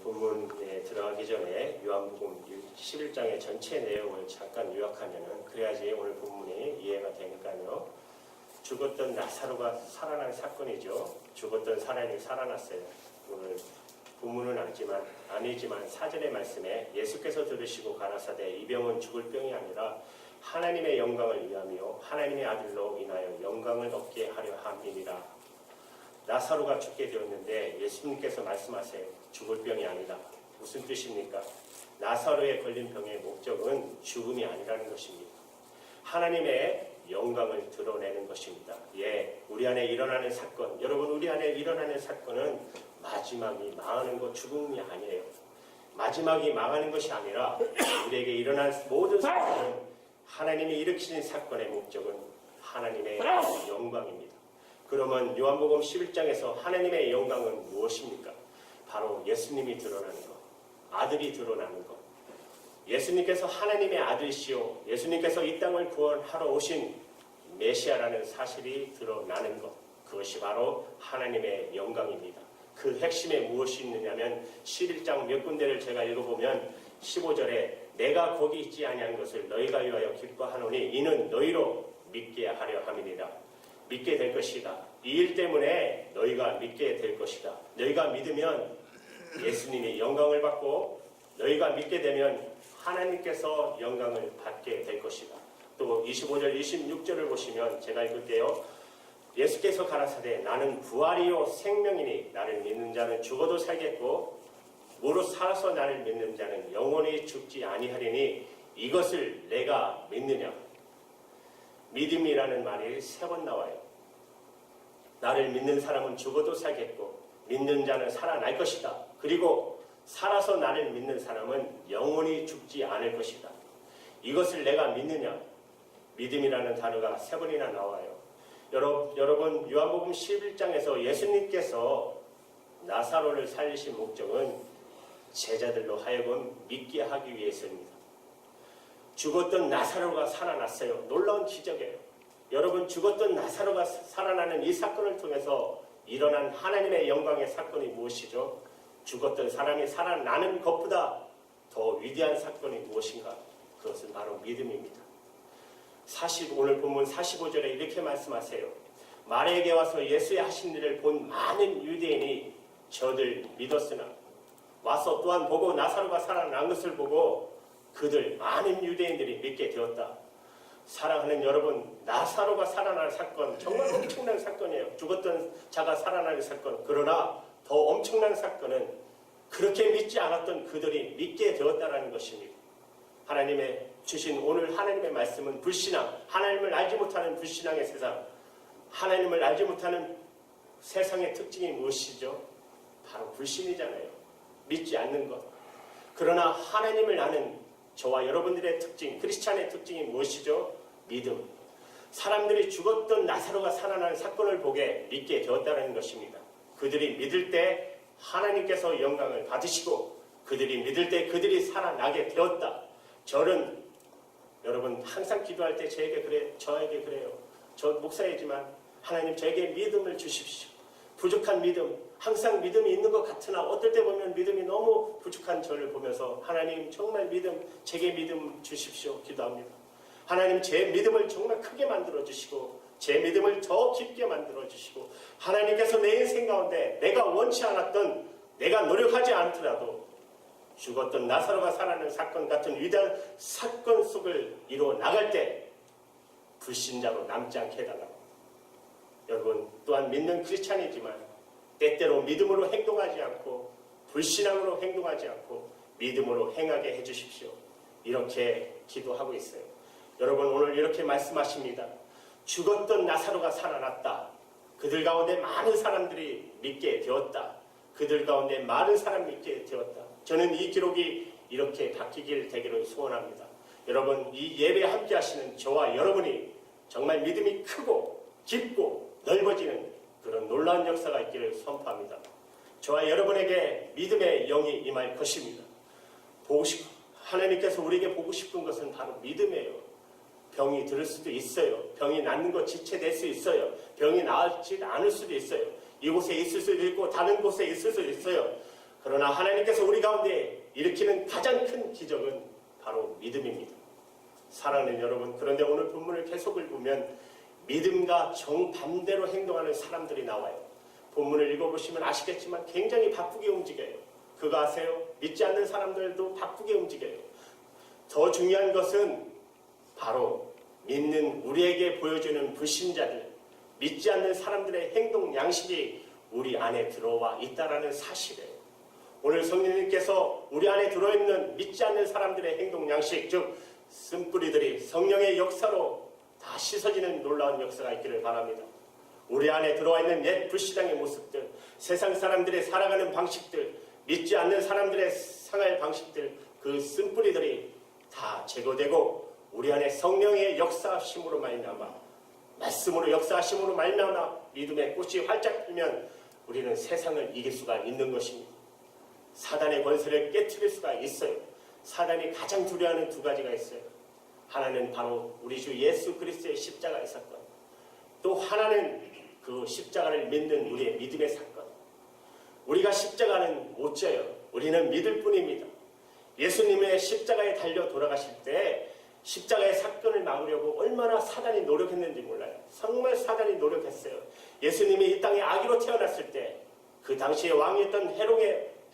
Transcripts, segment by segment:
본문에 들어가기 전에 요한복음 11장의 전체 내용을 잠깐 요약하면은 그래야지 오늘 본문이 이해가 되니까요. 죽었던 나사로가 살아난 사건이죠. 죽었던 사람이 살아났어요. 오늘 본문은 아니지만 사전의 말씀에 예수께서 들으시고 가라사대 이 병은 죽을 병이 아니라 하나님의 영광을 위하며 하나님의 아들로 인하여 영광을 얻게 하려 함이니라. 나사로가 죽게 되었는데 예수님께서 말씀하세요. 죽을 병이 아니다. 무슨 뜻입니까? 나사로에 걸린 병의 목적은 죽음이 아니라는 것입니다. 하나님의 영광을 드러내는 것입니다. 우리 안에 일어나는 사건, 여러분 우리 안에 일어나는 사건은 마지막이 망하는 것, 죽음이 아니에요. 마지막이 망하는 것이 아니라 우리에게 일어난 모든 사건은 하나님이 일으키신 사건의 목적은 하나님의 영광입니다. 그러면 요한복음 11장에서 하나님의 영광은 무엇입니까? 바로 예수님이 드러나는 것, 아들이 드러나는 것. 예수님께서 하나님의 아들이시오, 예수님께서 이 땅을 구원하러 오신 메시아라는 사실이 드러나는 것, 그것이 바로 하나님의 영광입니다. 그 핵심에 무엇이 있느냐면 11장 몇 군데를 제가 읽어보면 15절에 내가 거기 있지 아니한 것을 너희가 위하여 기뻐하노니 이는 너희로 믿게 하려 함이니라. 믿게 될 것이다. 이 일 때문에 너희가 믿게 될 것이다. 너희가 믿으면 예수님이 영광을 받고 너희가 믿게 되면 하나님께서 영광을 받게 될 것이다. 또 25절 26절을 보시면 제가 읽을게요. 예수께서 가라사대 나는 부활이요 생명이니 나를 믿는 자는 죽어도 살겠고 무릇 살아서 나를 믿는 자는 영원히 죽지 아니하리니 이것을 내가 믿느냐. 믿음이라는 말이 3번 나와요. 나를 믿는 사람은 죽어도 살겠고 믿는 자는 살아날 것이다. 그리고 살아서 나를 믿는 사람은 영원히 죽지 않을 것이다. 이것을 내가 믿느냐. 믿음이라는 단어가 3번이나 나와요. 여러분 요한복음 11장에서 예수님께서 나사로를 살리신 목적은 제자들로 하여금 믿게 하기 위해서입니다. 죽었던 나사로가 살아났어요. 놀라운 기적이에요. 여러분 죽었던 나사로가 살아나는 이 사건을 통해서 일어난 하나님의 영광의 사건이 무엇이죠? 죽었던 사람이 살아나는 것보다 더 위대한 사건이 무엇인가? 그것은 바로 믿음입니다. 오늘 본문 45절에 이렇게 말씀하세요. 마리아에게 와서 예수의 하신 일을 본 많은 유대인이 저들 믿었으나 와서 또한 보고 나사로가 살아난 것을 보고 그들 많은 유대인들이 믿게 되었다. 사랑하는 여러분, 나사로가 살아날 사건 정말 엄청난 사건이에요. 죽었던 자가 살아나는 사건. 그러나 더 엄청난 사건은 그렇게 믿지 않았던 그들이 믿게 되었다는 것입니다. 하나님의 주신 오늘 하나님의 말씀은 불신앙, 하나님을 알지 못하는 불신앙의 세상, 하나님을 알지 못하는 세상의 특징이 무엇이죠? 바로 불신이잖아요. 믿지 않는 것. 그러나 하나님을 아는 저와 여러분들의 특징, 크리스찬의 특징이 무엇이죠? 믿음. 사람들이 죽었던 나사로가 살아나는 사건을 보게 믿게 되었다는 것입니다. 그들이 믿을 때 하나님께서 영광을 받으시고 그들이 믿을 때 그들이 살아나게 되었다. 저는 여러분 항상 기도할 때 저에게 그래요. 저 목사이지만 하나님 저에게 믿음을 주십시오. 부족한 믿음, 항상 믿음이 있는 것 같으나 어떨 때 보면 믿음이 너무 부족한 저를 보면서 하나님 정말 제게 믿음 주십시오. 기도합니다. 하나님 제 믿음을 정말 크게 만들어 주시고 제 믿음을 더 깊게 만들어 주시고 하나님께서 내 인생 가운데 내가 원치 않았던 내가 노력하지 않더라도 죽었던 나사로가 살아나는 사건 같은 위대한 사건 속을 이루어 나갈 때 불신자로 남지 않게 해달라고. 여러분 또한 믿는 크리스찬이지만 때때로 믿음으로 행동하지 않고 불신앙으로 행동하지 않고 믿음으로 행하게 해주십시오. 이렇게 기도하고 있어요. 여러분 오늘 이렇게 말씀하십니다. 죽었던 나사로가 살아났다. 그들 가운데 많은 사람들이 믿게 되었다. 그들 가운데 많은 사람이 믿게 되었다. 저는 이 기록이 이렇게 바뀌길 되기를 소원합니다. 여러분 이 예배에 함께 하시는 저와 여러분이 정말 믿음이 크고 깊고 넓어지는 그런 놀라운 역사가 있기를 선포합니다. 저와 여러분에게 믿음의 영이 임할 것입니다. 하나님께서 우리에게 보고 싶은 것은 바로 믿음이에요. 병이 들을 수도 있어요. 병이 낫는 것 지체될 수 있어요. 병이 나을지 않을 수도 있어요. 이곳에 있을 수도 있고 다른 곳에 있을 수도 있어요. 그러나 하나님께서 우리 가운데 일으키는 가장 큰 기적은 바로 믿음입니다. 사랑하는 여러분, 그런데 오늘 본문을 계속 읽으면 믿음과 정반대로 행동하는 사람들이 나와요. 본문을 읽어보시면 아시겠지만 굉장히 바쁘게 움직여요. 그거 아세요? 믿지 않는 사람들도 바쁘게 움직여요. 더 중요한 것은 바로 믿는 우리에게 보여주는 불신자들, 믿지 않는 사람들의 행동 양식이 우리 안에 들어와 있다는 사실이에요. 오늘 성령님께서 우리 안에 들어있는 믿지 않는 사람들의 행동 양식, 즉 쓴뿌리들이 성령의 역사로 다 씻어지는 놀라운 역사가 있기를 바랍니다. 우리 안에 들어와 있는 옛 불신앙의 모습들, 세상 사람들의 살아가는 방식들, 믿지 않는 사람들의 생활 방식들, 그 쓴뿌리들이 다 제거되고 우리 안에 성령의 역사하심으로 말미암아, 말씀으로 역사하심으로 말미암아 믿음의 꽃이 활짝 피면 우리는 세상을 이길 수가 있는 것입니다. 사단의 권세를 깨트릴 수가 있어요. 사단이 가장 두려워하는 두 가지가 있어요. 하나는 바로 우리 주 예수 그리스도의 십자가의 사건, 또 하나는 그 십자가를 믿는 우리의 믿음의 사건. 우리가 십자가는 못 져요. 우리는 믿을 뿐입니다. 예수님의 십자가에 달려 돌아가실 때 십자가의 사건을 막으려고 얼마나 사단이 노력했는지 몰라요. 정말 사단이 노력했어요. 예수님이 이 땅에 아기로 태어났을 때 그 당시에 왕이었던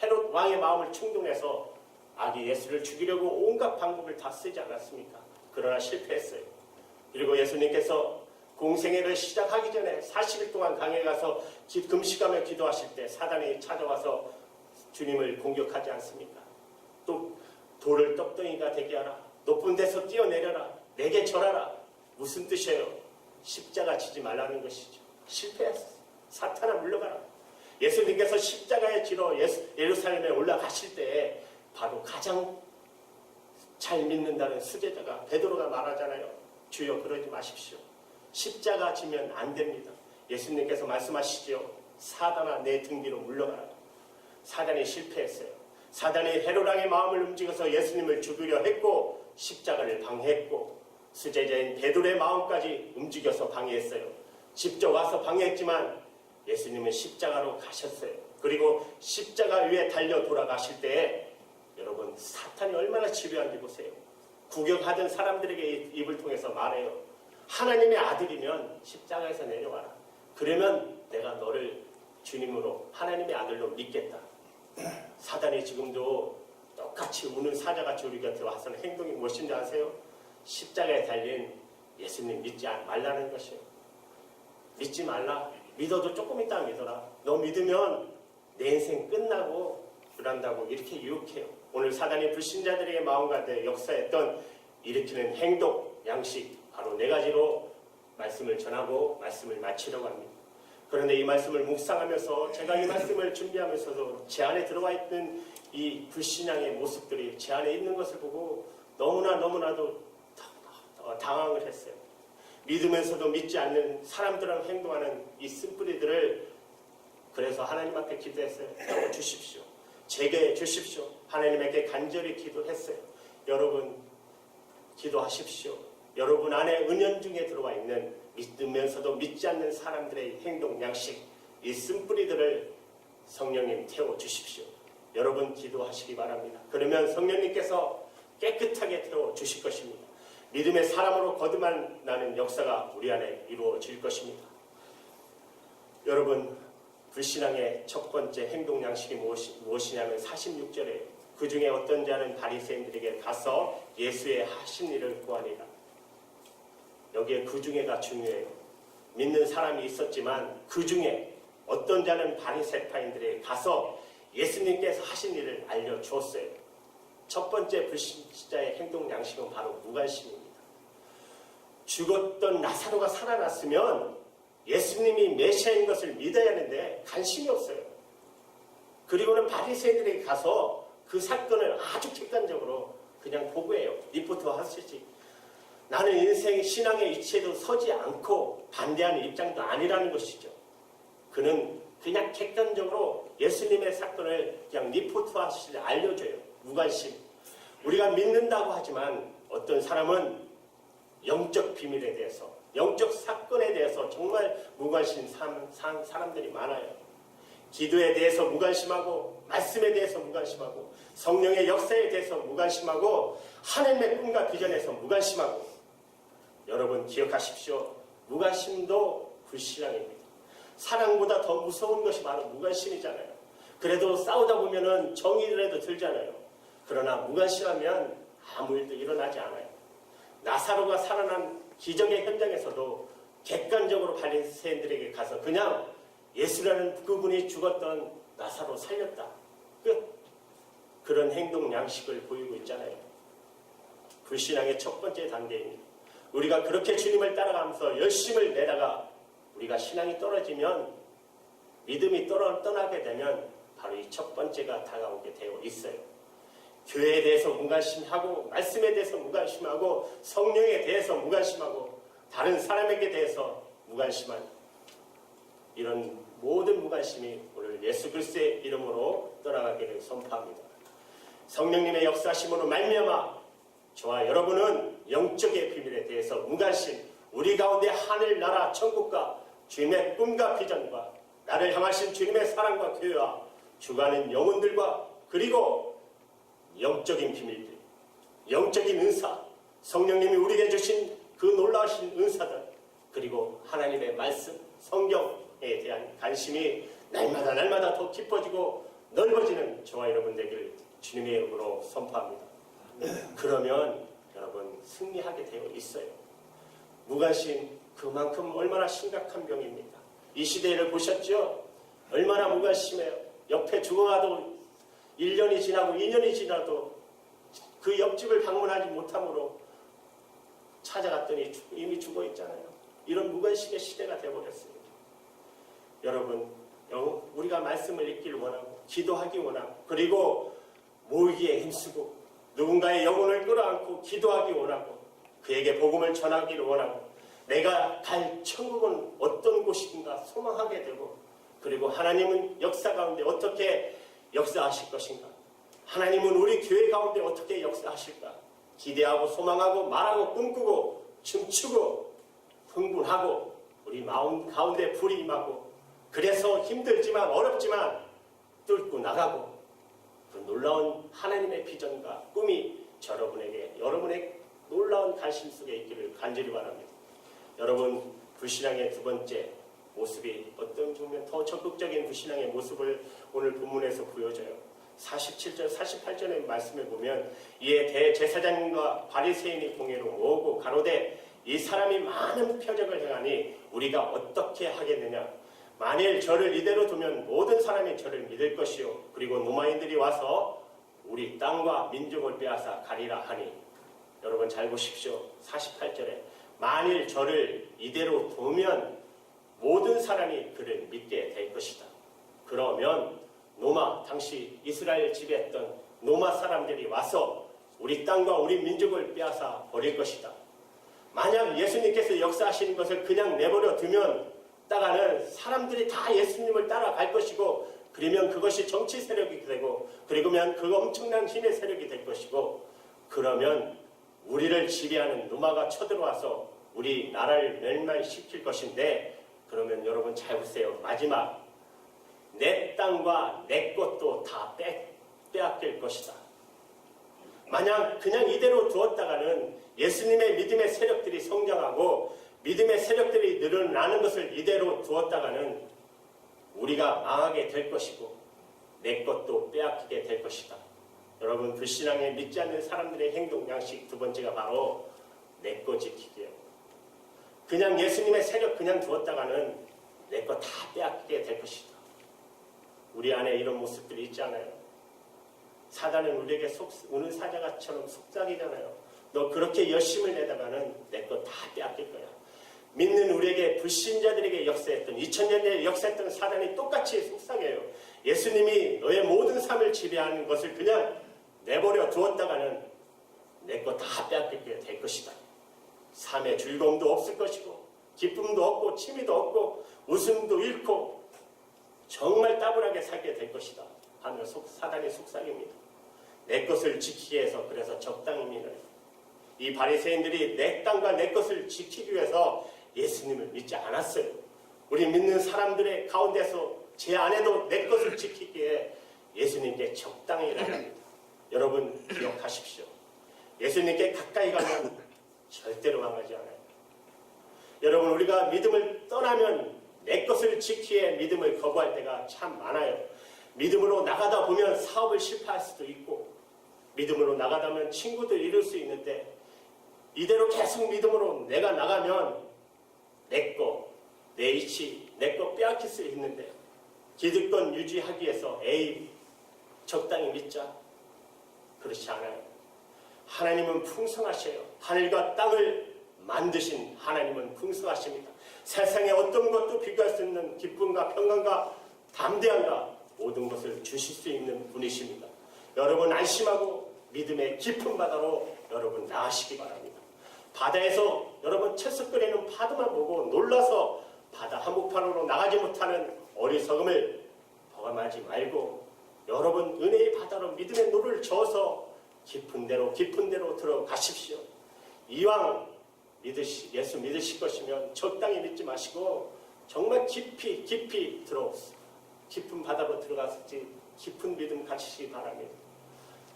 헤롯 왕의 마음을 충동해서 아기 예수를 죽이려고 온갖 방법을 다 쓰지 않았습니까? 그러나 실패했어요. 그리고 예수님께서 공생애를 시작하기 전에 40일 동안 강에 가서 금식하며 기도하실 때 사단이 찾아와서 주님을 공격하지 않습니까? 또 돌을 떡덩이가 되게 하라, 높은 데서 뛰어내려라, 내게 절하라. 무슨 뜻이에요? 십자가 지지 말라는 것이죠. 실패했어요. 사탄아 물러가라. 예수님께서 십자가에 지러 예루살렘에 올라가실 때 바로 가장 잘 믿는다는 수제자가 베드로가 말하잖아요. 주여 그러지 마십시오. 십자가 지면 안 됩니다. 예수님께서 말씀하시죠. 사단아 내 등 뒤로 물러가라. 사단이 실패했어요. 사단이 헤롯 왕의 마음을 움직여서 예수님을 죽이려 했고 십자가를 방해했고 수제자인 베드로의 마음까지 움직여서 방해했어요. 직접 와서 방해했지만 예수님은 십자가로 가셨어요. 그리고 십자가 위에 달려 돌아가실 때 여러분 사탄이 얼마나 지루한지 보세요. 구경하던 사람들에게 입을 통해서 말해요. 하나님의 아들이면 십자가에서 내려와라. 그러면 내가 너를 주님으로 하나님의 아들로 믿겠다. 사단이 지금도 똑같이 우는 사자같이 우리 곁에 와서는 행동이 무엇인지 아세요? 십자가에 달린 예수님 믿지 말라는 것이에요. 믿지 말라. 믿어도 조금 있다 믿어라. 너 믿으면 내 인생 끝나고 그런다고 이렇게 유혹해요. 오늘 사단이 불신자들에게 마음 가운데 역사했던 일으키는 행동, 양식 바로 네 가지로 말씀을 전하고 말씀을 마치려고 합니다. 그런데 이 말씀을 묵상하면서 제가 이 말씀을 준비하면서도 제 안에 들어와 있는 이 불신앙의 모습들이 제 안에 있는 것을 보고 너무나도 당황을 했어요. 믿으면서도 믿지 않는 사람들랑 행동하는 이 쓴뿌리들을 그래서 하나님 앞에 기도했어요. 태워주십시오. 제게 주십시오. 하나님에게 간절히 기도했어요. 여러분 기도하십시오. 여러분 안에 은연중에 들어와 있는 믿으면서도 믿지 않는 사람들의 행동 양식, 이 쓴뿌리들을 성령님 태워주십시오. 여러분 기도하시기 바랍니다. 그러면 성령님께서 깨끗하게 태워주실 것입니다. 믿음의 사람으로 거듭나는 역사가 우리 안에 이루어질 것입니다. 여러분 불신앙의 첫 번째 행동 양식이 무엇이냐면 46절에 그 중에 어떤 자는 바리새인들에게 가서 예수의 하신 일을 구하니라. 여기에 그 중에가 중요해요. 믿는 사람이 있었지만 그 중에 어떤 자는 바리새파인들에게 가서 예수님께서 하신 일을 알려주었어요. 첫 번째 불신자의 행동 양식은 바로 무관심입니다. 죽었던 나사로가 살아났으면 예수님이 메시아인 것을 믿어야 하는데 관심이 없어요. 그리고는 바리새인들에게 가서 그 사건을 아주 객관적으로 그냥 보고해요. 리포트 하시지. 나는 인생의 신앙의 위치에도 서지 않고 반대하는 입장도 아니라는 것이죠. 그는 그냥 객관적으로 예수님의 사건을 그냥 리포트 하시지 알려줘요. 무관심. 우리가 믿는다고 하지만 어떤 사람은 영적 비밀에 대해서, 영적 사건에 대해서 정말 무관심 사람들이 많아요. 기도에 대해서 무관심하고 말씀에 대해서 무관심하고 성령의 역사에 대해서 무관심하고 하나님의 꿈과 비전에서 무관심하고 여러분 기억하십시오. 무관심도 불신앙입니다. 사랑보다 더 무서운 것이 바로 무관심이잖아요. 그래도 싸우다 보면은 정이라도 들잖아요. 그러나 무관심하면 아무 일도 일어나지 않아요. 나사로가 살아난 기적의 현장에서도 객관적으로 바리새인들에게 가서 그냥 예수라는 그분이 죽었던 나사로 살렸다. 끝. 그런 행동 양식을 보이고 있잖아요. 불신앙의 첫 번째 단계입니다. 우리가 그렇게 주님을 따라가면서 열심을 내다가 우리가 신앙이 떨어지면 믿음이 떠나게 되면 바로 이 첫 번째가 다가오게 되어 있어요. 교회에 대해서 무관심하고 말씀에 대해서 무관심하고 성령에 대해서 무관심하고 다른 사람에게 대해서 무관심한 이런 모든 무관심이 오늘 예수 그리스도의 이름으로 떠나가기를 선포합니다. 성령님의 역사심으로 말미암아 저와 여러분은 영적의 비밀에 대해서 무관심, 우리 가운데 하늘나라 천국과 주님의 꿈과 비전과 나를 향하신 주님의 사랑과 교회와 주가는 영혼들과 그리고 영적인 비밀들, 영적인 은사, 성령님이 우리에게 주신 그 놀라우신 은사들, 그리고 하나님의 말씀, 성경에 대한 관심이 날마다 더 깊어지고 넓어지는 저와 여러분 되기를 주님의 이름으로 선포합니다. 그러면 여러분 승리하게 되어 있어요. 무관심 그만큼 얼마나 심각한 병입니다. 이 시대를 보셨죠? 얼마나 무관심해요. 옆에 죽어가도 1년이 지나고 2년이 지나도 그 옆집을 방문하지 못함으로 찾아갔더니 이미 죽어 있잖아요. 이런 무관심의 시대가 되어버렸습니다. 여러분, 우리가 말씀을 읽기를 원하고 기도하기 원하고 그리고 모이기에 힘쓰고 누군가의 영혼을 끌어안고 기도하기 원하고 그에게 복음을 전하기를 원하고 내가 갈 천국은 어떤 곳인가 소망하게 되고 그리고 하나님은 역사 가운데 어떻게 역사하실 것인가, 하나님은 우리 교회 가운데 어떻게 역사하실까 기대하고 소망하고 말하고 꿈꾸고 춤추고 흥분하고 우리 마음 가운데 불이 임하고 그래서 힘들지만 어렵지만 뚫고 나가고 그 놀라운 하나님의 비전과 꿈이 여러분의 놀라운 관심 속에 있기를 간절히 바랍니다. 여러분, 불신앙의 두 번째 모습이 어떤 보면 더 적극적인 불신앙의 모습을 오늘 본문에서 보여줘요. 47절, 48절의 말씀을 보면 이에 대제사장과 바리새인이 공회로 모으고 가로되 이 사람이 많은 표적을 행하니 우리가 어떻게 하겠느냐. 만일 저를 이대로 두면 모든 사람이 저를 믿을 것이요 그리고 로마인들이 와서 우리 땅과 민족을 빼앗아 가리라 하니. 여러분 잘 보십시오. 48절에 만일 저를 이대로 두면 모든 사람이 그를 믿게 될 것이다. 그러면 당시 이스라엘 지배했던 로마 사람들이 와서 우리 땅과 우리 민족을 빼앗아 버릴 것이다. 만약 예수님께서 역사하시는 것을 그냥 내버려 두면 따가는 사람들이 다 예수님을 따라갈 것이고 그러면 그것이 정치 세력이 되고 그리고면 그 엄청난 힘의 세력이 될 것이고 그러면 우리를 지배하는 로마가 쳐들어와서 우리 나라를 멸망시킬 것인데 그러면 여러분 잘 보세요. 마지막 내 땅과 내 것도 다 빼앗길 것이다. 만약 그냥 이대로 두었다가는 예수님의 믿음의 세력들이 성장하고 믿음의 세력들이 늘어나는 것을 이대로 두었다가는 우리가 망하게 될 것이고 내 것도 빼앗기게 될 것이다. 여러분 불신앙에 믿지 않는 사람들의 행동 양식 두 번째가 바로 내 것 지키기예요. 그냥 예수님의 세력 그냥 두었다가는 내 것 다 빼앗기게 될 것이다. 우리 안에 이런 모습들이 있잖아요. 사단은 우리에게 우는 사자가처럼 속삭이잖아요. 너 그렇게 열심을 내다가는 내 것 다 빼앗길 거야. 믿는 우리에게 불신자들에게 역사했던 2000년에 역사했던 사단이 똑같이 속삭여요. 예수님이 너의 모든 삶을 지배하는 것을 그냥 내버려 두었다가는 내 것 다 빼앗기게 될 것이다. 삶의 즐거움도 없을 것이고 기쁨도 없고 취미도 없고 웃음도 잃고 정말 따분하게 살게 될 것이다 하며 사단이 속삭입니다. 내 것을 지키기 위해서 그래서 적당히 믿어요. 이 바리새인들이 내 땅과 내 것을 지키기 위해서 예수님을 믿지 않았어요. 우리 믿는 사람들의 가운데서 제 아내도 내 것을 지키기에 예수님께 적당히라는 겁니다. 여러분 기억하십시오. 예수님께 가까이 가면 절대로 망하지 않아요. 여러분 우리가 믿음을 떠나면 내 것을 지키기에 믿음을 거부할 때가 참 많아요. 믿음으로 나가다 보면 사업을 실패할 수도 있고 믿음으로 나가다 보면 친구들 잃을 수 있는데 이대로 계속 믿음으로 내가 나가면 내 거, 내 이치, 내 거 빼앗길 수 있는데 기득권 유지하기 위해서 에이 적당히 믿자. 그렇지 않아요. 하나님은 풍성하셔요. 하늘과 땅을 만드신 하나님은 풍성하십니다. 세상에 어떤 것도 비교할 수 없는 기쁨과 평강과 담대함과 모든 것을 주실 수 있는 분이십니다. 여러분 안심하고 믿음의 깊은 바다로 여러분 나가시기 바랍니다. 바다에서 여러분 채석거리는 파도만 보고 놀라서 바다 한복판으로 나가지 못하는 어리석음을 범하지 말고 여러분 은혜의 바다로 믿음의 노를 저어서 깊은 데로 들어가십시오. 이왕 예수 믿으실 것이면 적당히 믿지 마시고 정말 깊이 들어오세요. 깊은 바다로 들어가서 깊은 믿음 가지시기 바랍니다.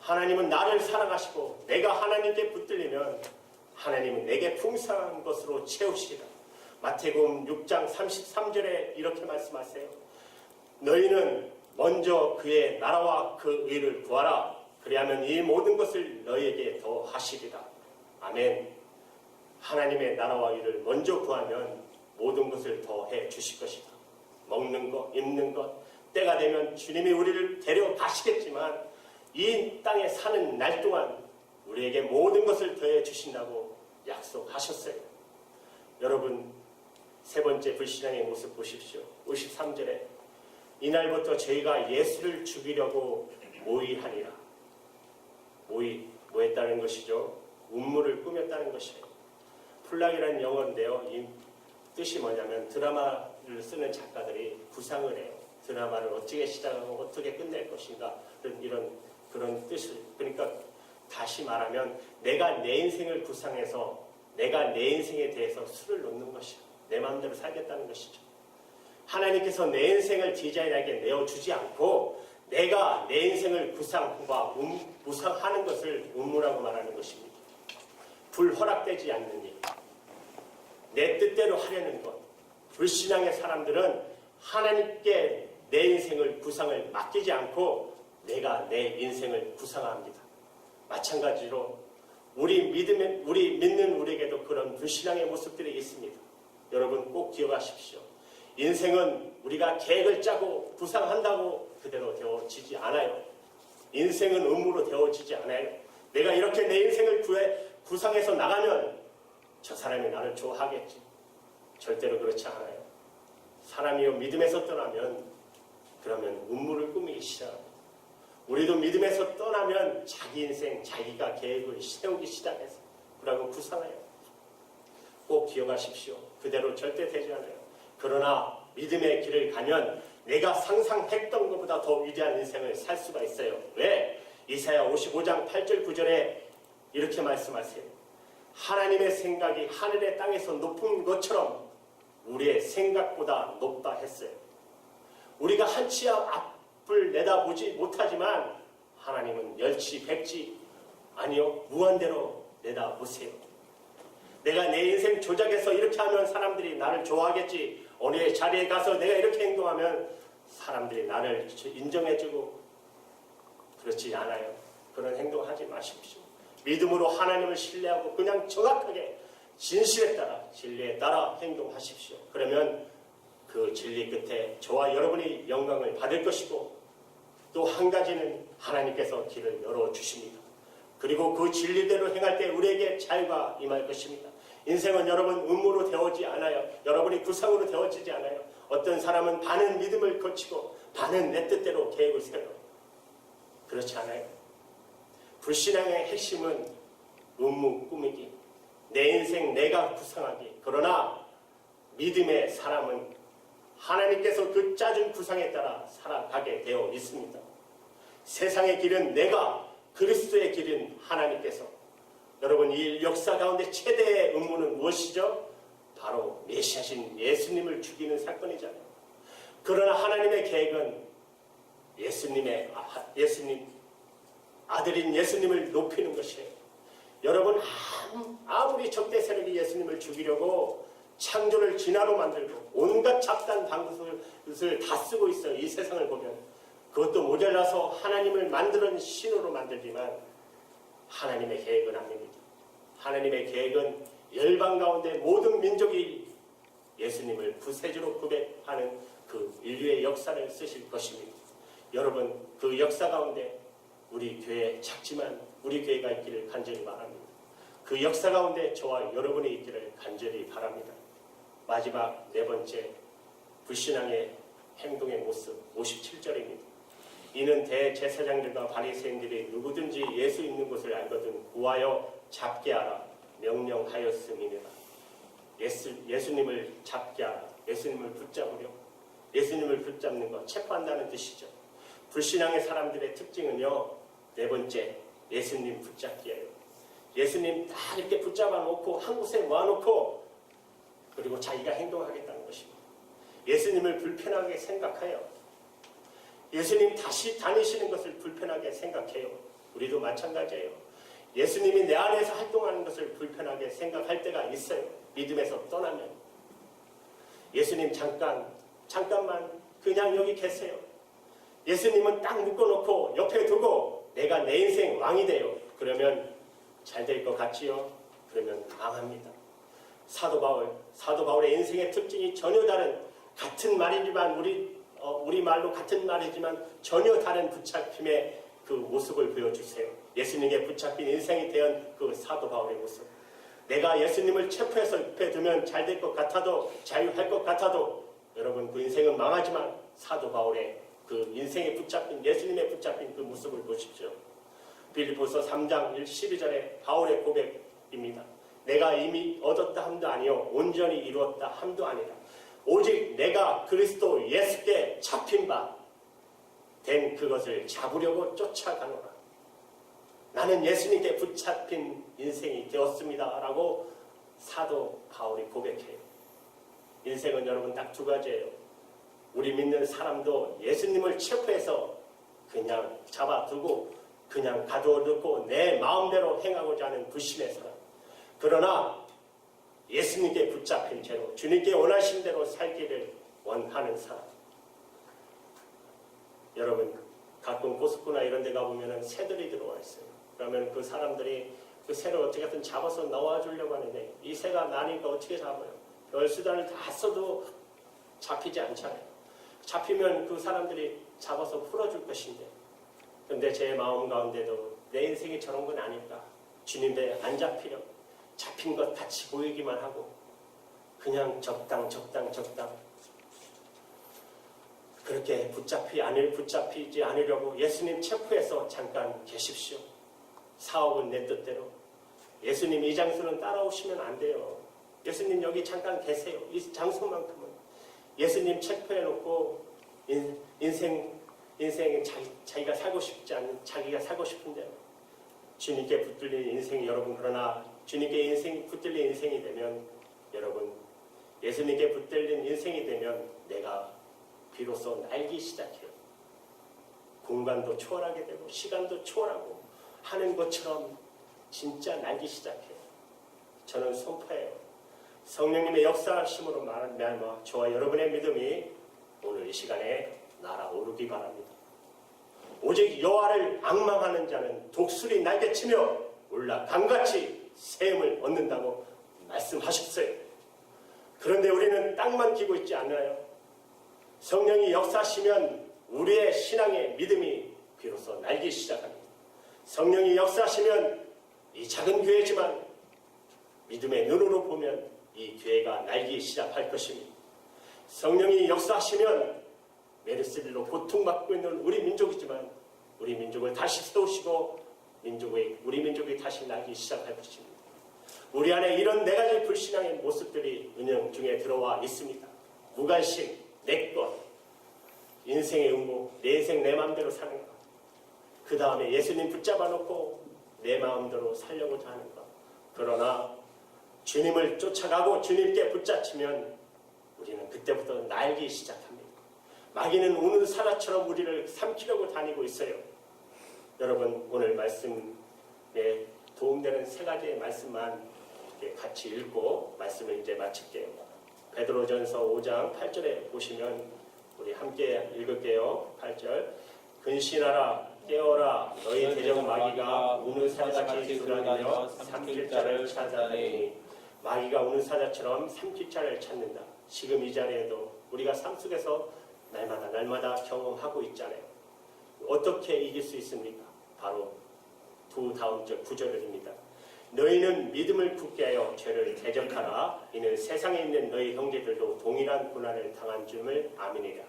하나님은 나를 사랑하시고 내가 하나님께 붙들리면 하나님은 내게 풍성한 것으로 채우시리라. 마태복음 6장 33절에 이렇게 말씀하세요. 너희는 먼저 그의 나라와 그 의를 구하라. 그리하면 이 모든 것을 너희에게 더 하시리라. 아멘. 하나님의 나라와 의를 먼저 구하면 모든 것을 더해 주실 것이다. 먹는 것, 입는 것, 때가 되면 주님이 우리를 데려가시겠지만 이 땅에 사는 날 동안 우리에게 모든 것을 더해 주신다고 약속하셨어요. 여러분 세 번째 불신앙의 모습 보십시오. 53절에 이날부터 저희가 예수를 죽이려고 모의하니라. 뭐 했다는 것이죠? 음모를 꾸몄다는 것이에요. 플락이라는 영어인데요. 이 뜻이 뭐냐면 드라마를 쓰는 작가들이 구상을 해요. 드라마를 어떻게 시작하고 어떻게 끝낼 것인가 그런 뜻을. 그러니까 다시 말하면 내가 내 인생을 구상해서 내가 내 인생에 대해서 수를 놓는 것이요. 내 마음대로 살겠다는 것이죠. 하나님께서 내 인생을 디자인하게 내어주지 않고 내가 내 인생을 구상하는 것을 음모라고 말하는 것입니다. 불허락되지 않는 일, 내 뜻대로 하려는 것. 불신앙의 사람들은 하나님께 내 인생을 구상을 맡기지 않고 내가 내 인생을 구상합니다. 마찬가지로 우리 믿는 우리에게도 그런 불신앙의 모습들이 있습니다. 여러분 꼭 기억하십시오. 인생은 우리가 계획을 짜고 구상한다고 그대로 되어지지 않아요. 인생은 음모로 되어지지 않아요. 내가 이렇게 내 인생을 구상해서 나가면 저 사람이 나를 좋아하겠지. 절대로 그렇지 않아요. 사람이요 믿음에서 떠나면 그러면 음모를 꾸미기 시작합니다. 우리도 믿음에서 떠나면 자기 인생 자기가 계획을 세우기 시작해서 그러고 구상해요. 꼭 기억하십시오. 그대로 절대 되지 않아요. 그러나 믿음의 길을 가면 내가 상상했던 것보다 더 위대한 인생을 살 수가 있어요. 왜? 이사야 55장 8절 9절에 이렇게 말씀하세요. 하나님의 생각이 하늘의 땅에서 높은 것처럼 우리의 생각보다 높다 했어요. 우리가 한치 앞을 내다보지 못하지만 하나님은 열치 백지 아니요 무한대로 내다보세요. 내가 내 인생 조작해서 이렇게 하면 사람들이 나를 좋아하겠지. 어느 자리에 가서 내가 이렇게 행동하면 사람들이 나를 인정해주고 그렇지 않아요. 그런 행동하지 마십시오. 믿음으로 하나님을 신뢰하고 그냥 정확하게 진실에 따라 진리에 따라 행동하십시오. 그러면 그 진리 끝에 저와 여러분이 영광을 받을 것이고 또 한 가지는 하나님께서 길을 열어주십니다. 그리고 그 진리대로 행할 때 우리에게 자유가 임할 것입니다. 인생은 여러분 음모로 되어지지 않아요. 여러분이 구상으로 되어지지 않아요. 어떤 사람은 반은 믿음을 거치고 반은 내 뜻대로 계획을 세워요. 그렇지 않아요. 불신앙의 핵심은 음모 꾸미기, 내 인생 내가 구상하기. 그러나 믿음의 사람은 하나님께서 그 짜준 구상에 따라 살아가게 되어 있습니다. 세상의 길은 내가, 그리스도의 길은 하나님께서. 여러분 이 역사 가운데 최대의 음모는 무엇이죠? 바로 메시아신 예수님을 죽이는 사건이잖아요. 그러나 하나님의 계획은 예수님 아들인 예수님을 높이는 것이에요. 여러분, 아무리 적대 세력이 예수님을 죽이려고 창조를 진화로 만들고 온갖 잡다한 방법을 다 쓰고 있어요. 이 세상을 보면 그것도 모자라서 하나님을 만드는 신으로 만들지만 하나님의 계획은 아닙니다. 하나님의 계획은 열방 가운데 모든 민족이 예수님을 구세주로 고백하는 그 인류의 역사를 쓰실 것입니다. 여러분, 그 역사 가운데 우리 교회 작지만 우리 교회가 있기를 간절히 바랍니다. 그 역사 가운데 저와 여러분이 있기를 간절히 바랍니다. 마지막 네 번째, 불신앙의 행동의 모습 57절입니다. 이는 대제사장들과 바리새인들이 누구든지 예수 있는 곳을 알거든 구하여 잡게 하라 명령하였음이니라. 예수님을 잡게 하라. 예수님을 붙잡으려. 예수님을 붙잡는 것, 체포한다는 뜻이죠. 불신앙의 사람들의 특징은요, 네 번째, 예수님 붙잡기예요. 예수님 다 이렇게 붙잡아 놓고 한 곳에 모아놓고 그리고 자기가 행동하겠다는 것입니다. 예수님을 불편하게 생각해요. 예수님 다시 다니시는 것을 불편하게 생각해요. 우리도 마찬가지예요. 예수님이 내 안에서 활동하는 것을 불편하게 생각할 때가 있어요. 믿음에서 떠나면. 예수님 잠깐만 그냥 여기 계세요. 예수님은 딱 묶어놓고 옆에 두고 내가 내 인생 왕이 돼요. 그러면 잘 될 것 같지요? 그러면 망합니다. 사도 바울의 인생의 특징이 전혀 다른, 같은 말이지만 우리 말로 같은 말이지만 전혀 다른 붙잡힘의 그 모습을 보여주세요. 예수님께 붙잡힌 인생이 된 그 사도 바울의 모습. 내가 예수님을 체포해서 옆에 두면 잘 될 것 같아도, 자유할 것 같아도 여러분 그 인생은 망하지만 사도 바울의 그 인생에 붙잡힌, 예수님에 붙잡힌 그 모습을 보십시오. 빌립보서 3장 12절에 바울의 고백입니다. 내가 이미 얻었다 함도 아니요 온전히 이루었다 함도 아니라 오직 내가 그리스도 예수께 잡힌 바 된 그것을 잡으려고 쫓아가노라. 나는 예수님께 붙잡힌 인생이 되었습니다 라고 사도 바울이 고백해요. 인생은 여러분 딱 두 가지예요. 우리 믿는 사람도 예수님을 체포해서 그냥 잡아두고 그냥 가둬놓고 내 마음대로 행하고자 하는 불신의 사람. 그러나 예수님께 붙잡힌 채로 주님께 원하신 대로 살기를 원하는 사람. 여러분, 가끔 고속구나 이런 데 가보면 새들이 들어와 있어요. 그러면 그 사람들이 그 새를 어떻게든 잡아서 넣어주려고 하는데 이 새가 나니까 어떻게 잡아요? 별 수단을 다 써도 잡히지 않잖아요. 잡히면 그 사람들이 잡아서 풀어줄 것인데, 근데 제 마음 가운데도 내 인생이 저런 건 아닐까? 주님께 안 잡히려 잡힌 것 같이 보이기만 하고 그냥 적당 그렇게 붙잡히지 않으려고 예수님 체포해서 잠깐 계십시오. 사업은 내 뜻대로. 예수님 이 장소는 따라오시면 안 돼요. 예수님 여기 잠깐 계세요. 이 장소만큼은. 예수님 체포해놓고 인생은 자기가 살고 싶지 않은, 자기가 살고 싶은데 주님께 붙들린 인생이, 여러분, 그러나 주님께 인생이 붙들린 인생이 되면, 여러분, 예수님께 붙들린 인생이 되면 내가 비로소 날기 시작해요. 공간도 초월하게 되고 시간도 초월하고 하는 것처럼 진짜 날기 시작해요. 저는 선포해요. 성령님의 역사하심으로 말미암아 저와 여러분의 믿음이 오늘 이 시간에 날아오르기 바랍니다. 오직 여호와를 앙망하는 자는 독수리 날개치며 올라 강같이 세움을 얻는다고 말씀하셨어요. 그런데 우리는 땅만 기고 있지 않나요? 성령이 역사하시면 우리의 신앙의 믿음이 비로소 날기 시작합니다. 성령이 역사하시면 이 작은 교회지만 믿음의 눈으로 보면 이 교회가 날기 시작할 것입니다. 성령이 역사하시면 메르스로 고통받고 있는 우리 민족이지만 우리 민족을 다시 세우시고 우리 민족이 다시 날기 시작할 것입니다. 우리 안에 이런 네 가지 불신앙의 모습들이 은영 중에 들어와 있습니다. 무관심, 내 것, 인생의 의무, 내 인생 내 마음대로 사는 것. 그 다음에 예수님 붙잡아 놓고 내 마음대로 살려고자 하는 것. 그러나 주님을 쫓아가고 주님께 붙잡히면 우리는 그때부터 날기 시작합니다. 마귀는 우는 사자처럼 우리를 삼키려고 다니고 있어요. 여러분 오늘 말씀에 도움되는 세 가지의 말씀만 같이 읽고 말씀을 이제 마칠게요. 베드로전서 5장 8절에 보시면 우리 함께 읽을게요. 8절 근신하라 깨어라 너희 대적 마귀가 우는 사자같이 두려하며 삼킬 자를 찾아내니 마귀가 우는 사자처럼 삼킬 자를 찾는다. 지금 이 자리에도 우리가 삶 속에서 날마다 경험하고 있잖아요. 어떻게 이길 수 있습니까? 바로 두 다음 절 9절입니다. 너희는 믿음을 굳게 하여 죄를 대적하라. 이는 세상에 있는 너희 형제들도 동일한 고난을 당한 줄을 아미니라.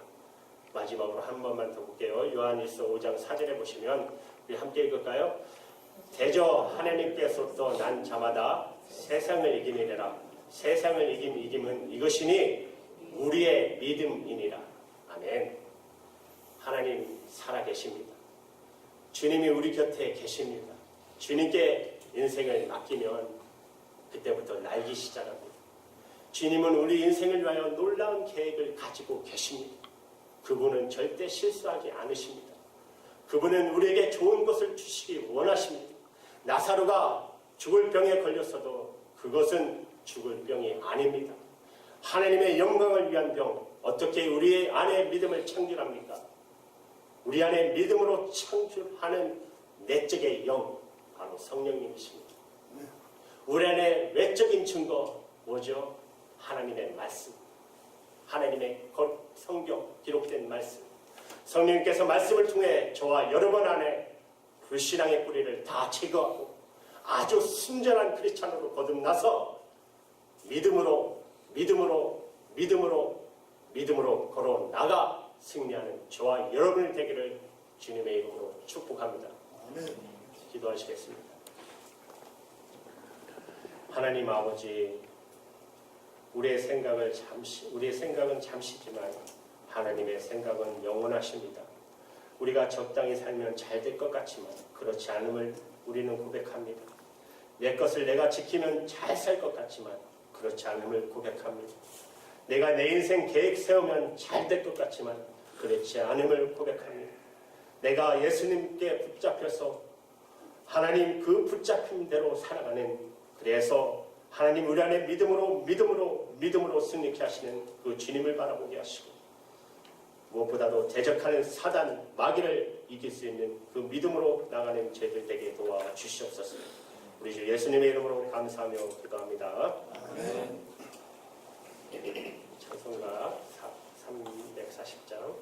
마지막으로 한 번만 더 볼게요. 요한일서 5장 4절에 보시면 우리 함께 읽을까요? 대저 하나님께서도 난 자마다 세상을 이기니라. 세상을 이김은 이것이니 우리의 믿음이니라. 아멘. 하나님 살아계십니다. 주님이 우리 곁에 계십니다. 주님께 인생을 맡기면 그때부터 날기 시작합니다. 주님은 우리 인생을 위하여 놀라운 계획을 가지고 계십니다. 그분은 절대 실수하지 않으십니다. 그분은 우리에게 좋은 것을 주시기 원하십니다. 나사로가 죽을 병에 걸렸어도 그것은 죽을 병이 아닙니다. 하나님의 영광을 위한 병, 어떻게 우리 안에 믿음을 창출합니까? 우리 안에 믿음으로 창출하는 내적의 영, 바로 성령님이십니다. 우리 안에 외적인 증거 뭐죠? 하나님의 말씀, 하나님의 성경 기록된 말씀. 성령님께서 말씀을 통해 저와 여러분 안에 불신앙의 뿌리를 다 제거하고 아주 순전한 크리스찬으로 거듭나서 믿음으로 걸어 나가 승리하는 저와 여러분이 되기를 주님의 이름으로 축복합니다. 기도하시겠습니다. 하나님 아버지, 우리의 생각은 잠시지만 하나님의 생각은 영원하십니다. 우리가 적당히 살면 잘 될 것 같지만 그렇지 않음을 우리는 고백합니다. 내 것을 내가 지키면 잘 살 것 같지만 그렇지 않음을 고백합니다. 내가 내 인생 계획 세우면 잘 될 것 같지만 그렇지 않음을 고백합니다. 내가 예수님께 붙잡혀서 하나님 그 붙잡힘대로 살아가는, 그래서 하나님 우리 안에 믿음으로 승리케 하시는 그 주님을 바라보게 하시고, 무엇보다도 대적하는 사단 마귀를 이길 수 있는 그 믿음으로 나가는 저희들 되게 도와주시옵소서. 우리 주 예수님의 이름으로 감사하며 기도합니다. 아멘. 찬송가 340장